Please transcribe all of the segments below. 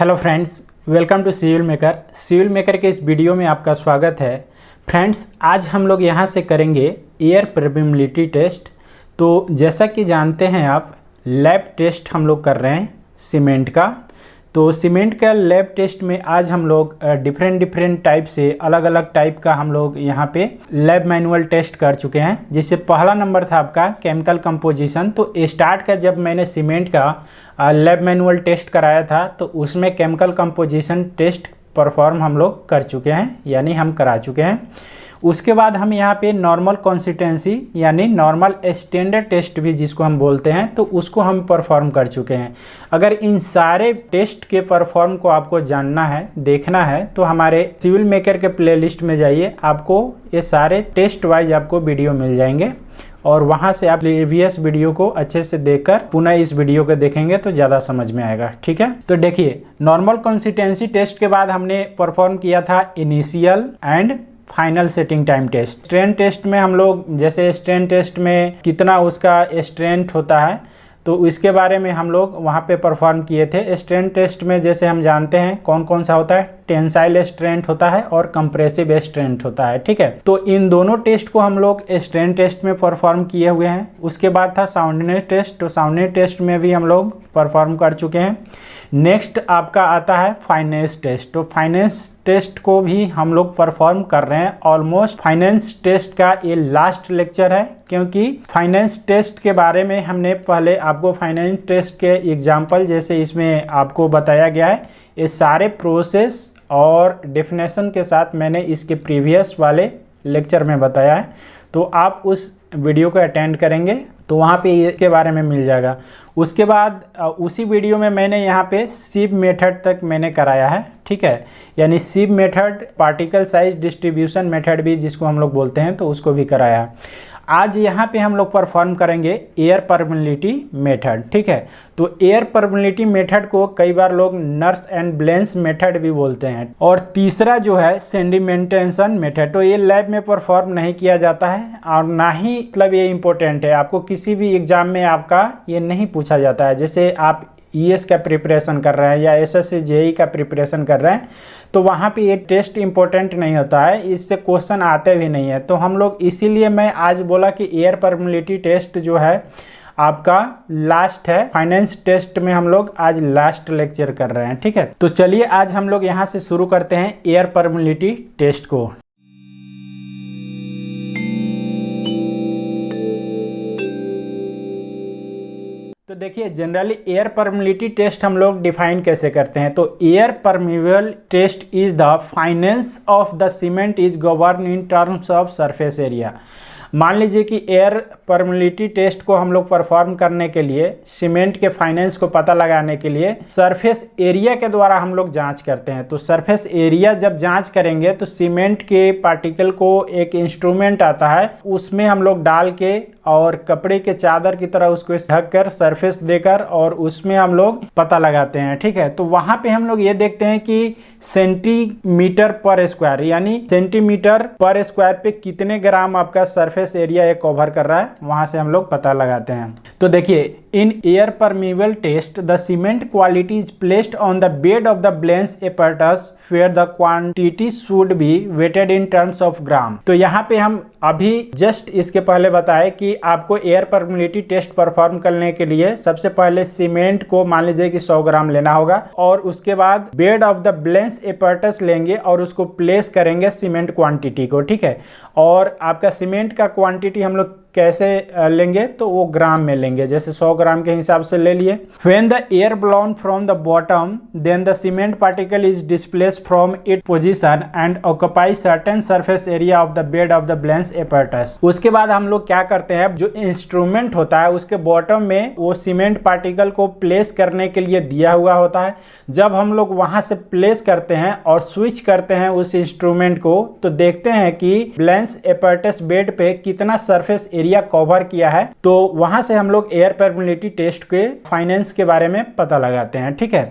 Hello friends, welcome to civil maker. Civil maker के इस video में आपका स्वागत है। फ्रेंड्स, आज हम लोग यहाँ से करेंगे एयर परमेबिलिटी टेस्ट। तो जैसा कि जानते हैं आप, लैब टेस्ट हम लोग कर रहे हैं सीमेंट का। तो सीमेंट का लैब टेस्ट में आज हम लोग डिफरेंट टाइप से अलग अलग टाइप का हम लोग यहाँ पे लैब मैनुअल टेस्ट कर चुके हैं। जिससे पहला नंबर था आपका केमिकल कंपोजिशन। तो स्टार्ट का जब मैंने सीमेंट का लैब मैनुअल टेस्ट कराया था तो उसमें केमिकल कंपोजिशन टेस्ट परफॉर्म हम लोग कर चुके हैं, यानी हम करा चुके हैं। उसके बाद हम यहाँ पे नॉर्मल कंसिस्टेंसी यानी नॉर्मल स्टैंडर्ड टेस्ट भी जिसको हम बोलते हैं, तो उसको हम परफॉर्म कर चुके हैं। अगर इन सारे टेस्ट के परफॉर्म को आपको जानना है, देखना है, तो हमारे सिविल मेकर के प्लेलिस्ट में जाइए। आपको ये सारे टेस्ट वाइज आपको वीडियो मिल जाएंगे और वहाँ से आप प्रीवियस वीडियो को अच्छे से देखकर पुनः इस वीडियो को देखेंगे तो ज़्यादा समझ में आएगा। ठीक है, तो देखिए, नॉर्मल कंसिस्टेंसी टेस्ट के बाद हमने परफॉर्म किया था initial and final setting time test. Strength test में हम लोग, जैसे स्ट्रेंथ टेस्ट में कितना उसका स्ट्रेंथ होता है, तो इसके बारे में हम लोग वहाँ पे परफॉर्म किए थे। स्ट्रेंथ टेस्ट में जैसे हम जानते हैं कौन कौन सा होता है, टेंसाइल स्ट्रेंथ होता है और कंप्रेसिव स्ट्रेंथ होता है। ठीक है, तो इन दोनों टेस्ट को हम लोग स्ट्रेंथ टेस्ट में परफॉर्म किए हुए हैं। उसके बाद था साउंडनेस टेस्ट। तो साउंडनेस टेस्ट में भी हम लोग परफॉर्म कर चुके हैं। नेक्स्ट आपका आता है फाइनेंस टेस्ट। तो फाइनेंस टेस्ट को भी हम लोग परफॉर्म कर रहे हैं। ऑलमोस्ट फाइनेंस टेस्ट का ये लास्ट लेक्चर है, क्योंकि फाइनेंस टेस्ट के बारे में हमने पहले आपको फाइनेंस टेस्ट के एग्जाम्पल जैसे इसमें आपको बताया गया है, ये सारे प्रोसेस और डेफिनेशन के साथ मैंने इसके प्रीवियस वाले लेक्चर में बताया है। तो आप उस वीडियो को अटेंड करेंगे तो वहाँ पे इसके बारे में मिल जाएगा। उसके बाद उसी वीडियो में मैंने यहाँ पे सिप मेथड तक मैंने कराया है। ठीक है, यानी sieve method, particle size distribution method भी जिसको हम लोग बोलते हैं, तो उसको भी कराया है। आज यहाँ पे हम लोग परफॉर्म करेंगे एयर परमेबिलिटी मेथड। ठीक है, तो एयर परमेबिलिटी मेथड को कई बार लोग नर्स एंड ब्लेंस मेथड भी बोलते हैं। और तीसरा जो है सेडिमेंटेशन मेथड, तो ये लैब में परफॉर्म नहीं किया जाता है और ना ही मतलब ये इम्पोर्टेंट है। आपको किसी भी एग्जाम में आपका ये नहीं पूछा जाता है। जैसे आप ईएस का प्रिपरेशन कर रहे हैं या एसएससी जेई का प्रिपरेशन कर रहे हैं, तो वहाँ पे ये टेस्ट इंपॉर्टेंट नहीं होता है, इससे क्वेश्चन आते भी नहीं है। तो हम लोग इसीलिए मैं आज बोला कि एयर परमेबिलिटी टेस्ट जो है आपका लास्ट है। फाइनेंस टेस्ट में हम लोग आज लास्ट लेक्चर कर रहे हैं। ठीक है, तो चलिए आज हम लोग यहाँ से शुरू करते हैं एयर परमेबिलिटी टेस्ट को। तो देखिए, जनरली एयर परमेबिलिटी टेस्ट हम लोग डिफाइन कैसे करते हैं। तो air permeable test is the fineness of the cement is govern in terms of surface area. मान लीजिए कि एयर परमेबिलिटी टेस्ट को हम लोग परफॉर्म करने के लिए, सीमेंट के फाइनेंस को पता लगाने के लिए सरफेस एरिया के द्वारा हम लोग जांच करते हैं। तो सरफेस एरिया जब जांच करेंगे तो सीमेंट के पार्टिकल को एक इंस्ट्रूमेंट आता है, उसमें हम लोग डाल के और कपड़े के चादर की तरह उसको ढक कर सरफेस देकर और उसमें हम लोग पता लगाते हैं। ठीक है, तो वहां पे हम लोग ये देखते हैं कि सेंटीमीटर पर स्क्वायर, यानी सेंटीमीटर पर स्क्वायर पे कितने ग्राम आपका सरफेस एरिया ये कवर कर रहा है, वहां से हम लोग पता लगाते हैं। तो देखिए, in air permeable test the cement quality is placed on the bed of the Blaine's apparatus where the quantity should be weighted in terms of gram. तो यहाँ पे हम अभी जस्ट इसके पहले बताए कि आपको एयर परमेबिलिटी टेस्ट परफॉर्म करने के लिए सबसे पहले सीमेंट को मान लीजिए कि 100 ग्राम लेना होगा और उसके बाद बेड ऑफ द ब्लेंस एपर्टस लेंगे और उसको प्लेस करेंगे सीमेंट क्वांटिटी को। ठीक है, और आपका सीमेंट का क्वांटिटी हम लोग कैसे लेंगे, तो वो ग्राम में लेंगे। जैसे 100 ग्राम के हिसाब से ले लिए। When the air blown from the bottom, then the cement particle is displaced from its position and occupies certain surface area of the bed of the Blens apparatus। उसके बाद हम लोग क्या करते हैं, जो इंस्ट्रूमेंट होता है उसके बॉटम में वो सीमेंट पार्टिकल को प्लेस करने के लिए दिया हुआ होता है। जब हम लोग वहां से प्लेस करते हैं और स्विच करते हैं उस इंस्ट्रूमेंट को, तो देखते हैं कि ब्लेंस apparatus बेड पे कितना सरफेस एरिया कवर किया है। तो वहां से हम लोग एयर परमेबिलिटी टेस्ट के फाइनेंस के बारे में पता लगाते हैं। ठीक है,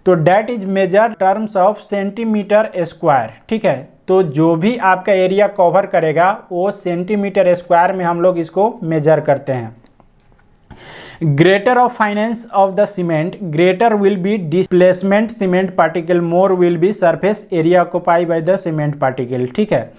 तो that is measure terms of centimetre square. ठीक है, तो जो भी आपका एरिया कवर करेगा वो सेंटीमीटर स्क्वायर में हम लोग इसको मेजर करते हैं। greater of finance of the cement, greater will be displacement cement particle, more will be surface area occupied by the cement particle। ठीक है,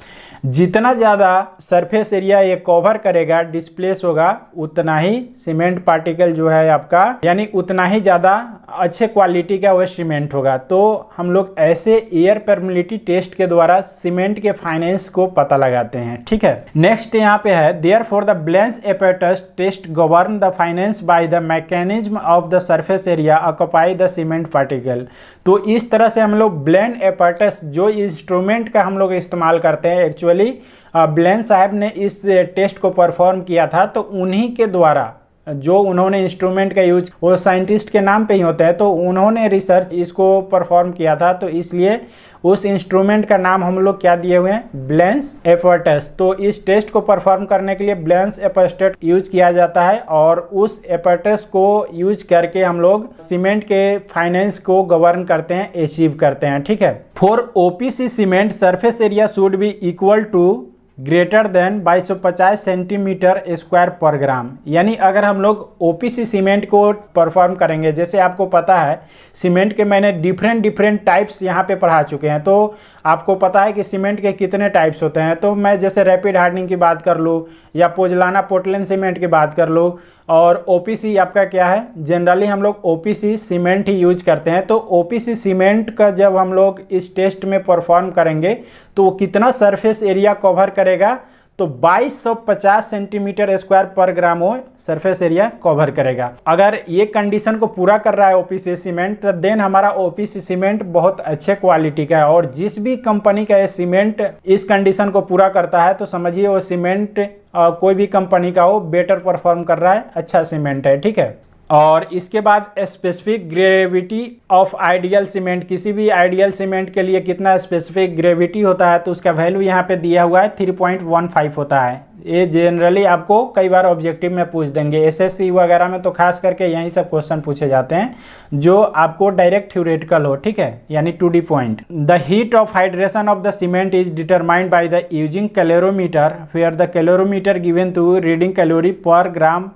जितना ज़्यादा सरफेस एरिया ये कवर करेगा, डिस्प्लेस होगा, उतना ही सीमेंट पार्टिकल जो है आपका, यानी उतना ही ज़्यादा अच्छे क्वालिटी का वह सीमेंट होगा। तो हम लोग ऐसे एयर परमिलिटी टेस्ट के द्वारा सीमेंट के फाइनेंस को पता लगाते हैं। ठीक है, नेक्स्ट यहाँ पे है there for the Blaine's apparatus test govern the fineness by the mechanism of the surface area occupy the cement particle. तो इस तरह से हम लोग ब्लेंस एपेटस जो इंस्ट्रूमेंट का हम लोग इस्तेमाल करते हैं, एक्चुअली ब्लेन साहब ने इस टेस्ट को परफॉर्म किया था, तो उन्हीं के द्वारा जो उन्होंने इंस्ट्रूमेंट का यूज, वो साइंटिस्ट के नाम पे ही होते हैं, तो उन्होंने रिसर्च इसको परफॉर्म किया था, तो इसलिए उस इंस्ट्रूमेंट का नाम हम लोग क्या दिए हुए हैं, ब्लेंस एपर्टस। तो इस टेस्ट को परफॉर्म करने के लिए ब्लेंस एपर्टस यूज किया जाता है, और उस एपर्टस को यूज करके हम लोग सीमेंट के फाइनेंस को गवर्न करते हैं, अचीव करते हैं। ठीक है, for OPC cement surface area should be equal to greater than 2250 centimetre square per gram. यानी अगर हम लोग ओपीसी सीमेंट को परफॉर्म करेंगे, जैसे आपको पता है सीमेंट के मैंने डिफरेंट टाइप्स यहाँ पे पढ़ा चुके हैं, तो आपको पता है कि सीमेंट के कितने टाइप्स होते हैं। तो मैं जैसे रैपिड हार्डनिंग की बात कर लूँ, या पोजलाना पोर्टलैंड सीमेंट की बात कर लूँ, और ओपीसी आपका क्या है, जनरली हम लोग ओपीसी सीमेंट ही यूज करते हैं। तो ओपीसी सीमेंट का जब हम लोग इस टेस्ट में परफॉर्म करेंगे तो वो कितना सरफेस एरिया कवर करेगा, तो 2250 सेंटीमीटर स्क्वायर पर ग्राम वो सरफेस एरिया कवर करेगा। अगर ये कंडीशन को पूरा कर रहा है ओपीसी सीमेंट, तो देन हमारा ओपीसी सीमेंट बहुत अच्छे क्वालिटी का है, और जिस भी कंपनी का ये सीमेंट इस कंडीशन को पूरा करता है, तो समझिए वो सीमेंट कोई भी कंपनी का वो बेटर परफॉर्म कर रहा है, अच्छा सीमेंट है। ठीक है, और इसके बाद specific gravity of ideal cement, किसी भी आइडियल सीमेंट के लिए कितना स्पेसिफिक ग्रेविटी होता है, तो उसका वैल्यू यहाँ पे दिया हुआ है 3.15 होता है। ये जनरली आपको कई बार ऑब्जेक्टिव में पूछ देंगे, एसएससी वगैरह में तो खास करके यही सब क्वेश्चन पूछे जाते हैं जो आपको डायरेक्ट थ्योरेटिकल हो। ठीक है, यानी 2D point. The heat of hydration of the cement is determined by the using calorimeter, where the calorimeter given to reading calorie per gram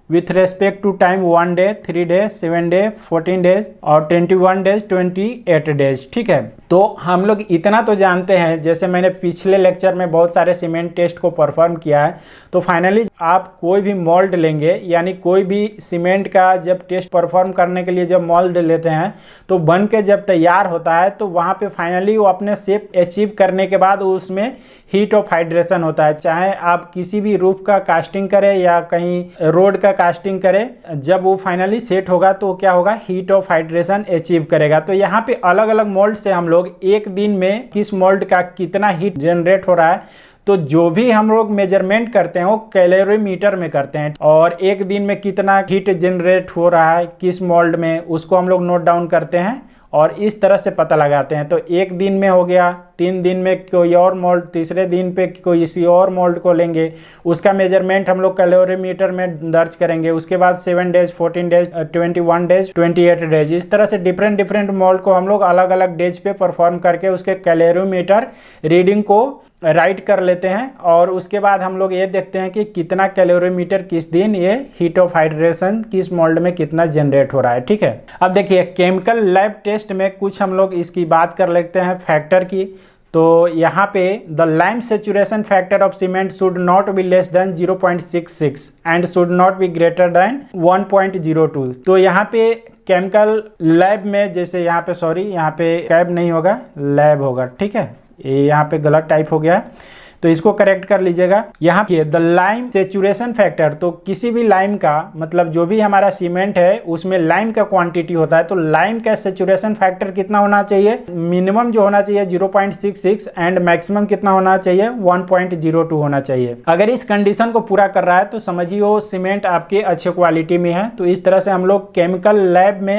with respect to time 1 day, 3 days, 7 days, 14 days और 21 days, 28 days। ठीक है, तो हम लोग इतना तो जानते हैं, जैसे मैंने पिछले लेक्चर में बहुत सारे सीमेंट टेस्ट को परफॉर्म किया है, तो फाइनली आप कोई भी मोल्ड लेंगे, यानी कोई भी सीमेंट का जब टेस्ट परफॉर्म करने के लिए जब मोल्ड लेते हैं, तो बन के जब तैयार होता है, तो वहाँ पे फाइनली वो अपने शेप अचीव करने के बाद उसमें हीट ऑफ हाइड्रेशन होता है। चाहे आप किसी भी रूफ का कास्टिंग करें या कहीं रोड का कास्टिंग करें, जब वो फाइनली सेट होगा तो क्या होगा, हीट ऑफ हाइड्रेशन अचीव करेगा। तो यहाँ पे अलग अलग मोल्ड से हम लोग एक दिन में किस मोल्ड का कितना हीट जनरेट हो रहा है, तो जो भी हम लोग मेजरमेंट करते हैं वो कैलोरीमीटर में करते हैं, और एक दिन में कितना हीट जनरेट हो रहा है किस मोल्ड में, उसको हम लोग नोट डाउन करते हैं और इस तरह से पता लगाते हैं। तो एक दिन में हो गया, 3 दिन में कोई और मोल्ड, तीसरे दिन पे कोई इसी और मोल्ड को लेंगे, उसका मेजरमेंट हम लोग कैलोरीमीटर में दर्ज करेंगे। उसके बाद 7 डेज, 14 डेज, 21 डेज, 28 डेज, इस तरह से डिफरेंट मोल्ड को हम लोग अलग अलग डेज पे परफॉर्म करके उसके कैलोरीमीटर रीडिंग को राइट कर लेते हैं, और उसके बाद हम लोग ये देखते हैं कि कितना कैलोरीमीटर किस दिन ये हीट ऑफ हाइड्रेशन किस मोल्ड में कितना जनरेट हो रहा है। ठीक है, अब देखिए केमिकल लैब टेस्ट में कुछ हम लोग इसकी बात कर लेते हैं फैक्टर की। तो यहाँ पे the lime saturation factor of cement should not be less than 0.66 and should not be greater than 1.02। तो यहाँ पे केमिकल लैब में, जैसे यहाँ पे यहाँ पे कैब नहीं होगा, लैब होगा। ठीक है, ये यहाँ पे गलत टाइप हो गया, तो इसको करेक्ट कर लीजिएगा। यहाँ पे द लाइम सेचुरेशन फैक्टर, तो किसी भी लाइम का मतलब जो भी हमारा सीमेंट है उसमें लाइम का क्वांटिटी होता है, तो लाइम का सेचुरेशन फैक्टर कितना होना चाहिए, मिनिमम जो होना चाहिए 0.66 एंड मैक्सिमम कितना होना चाहिए 1.02 होना चाहिए। अगर इस कंडीशन को पूरा कर रहा है तो समझिए वो सीमेंट आपके अच्छे क्वालिटी में है। तो इस तरह से हम लोग केमिकल लैब में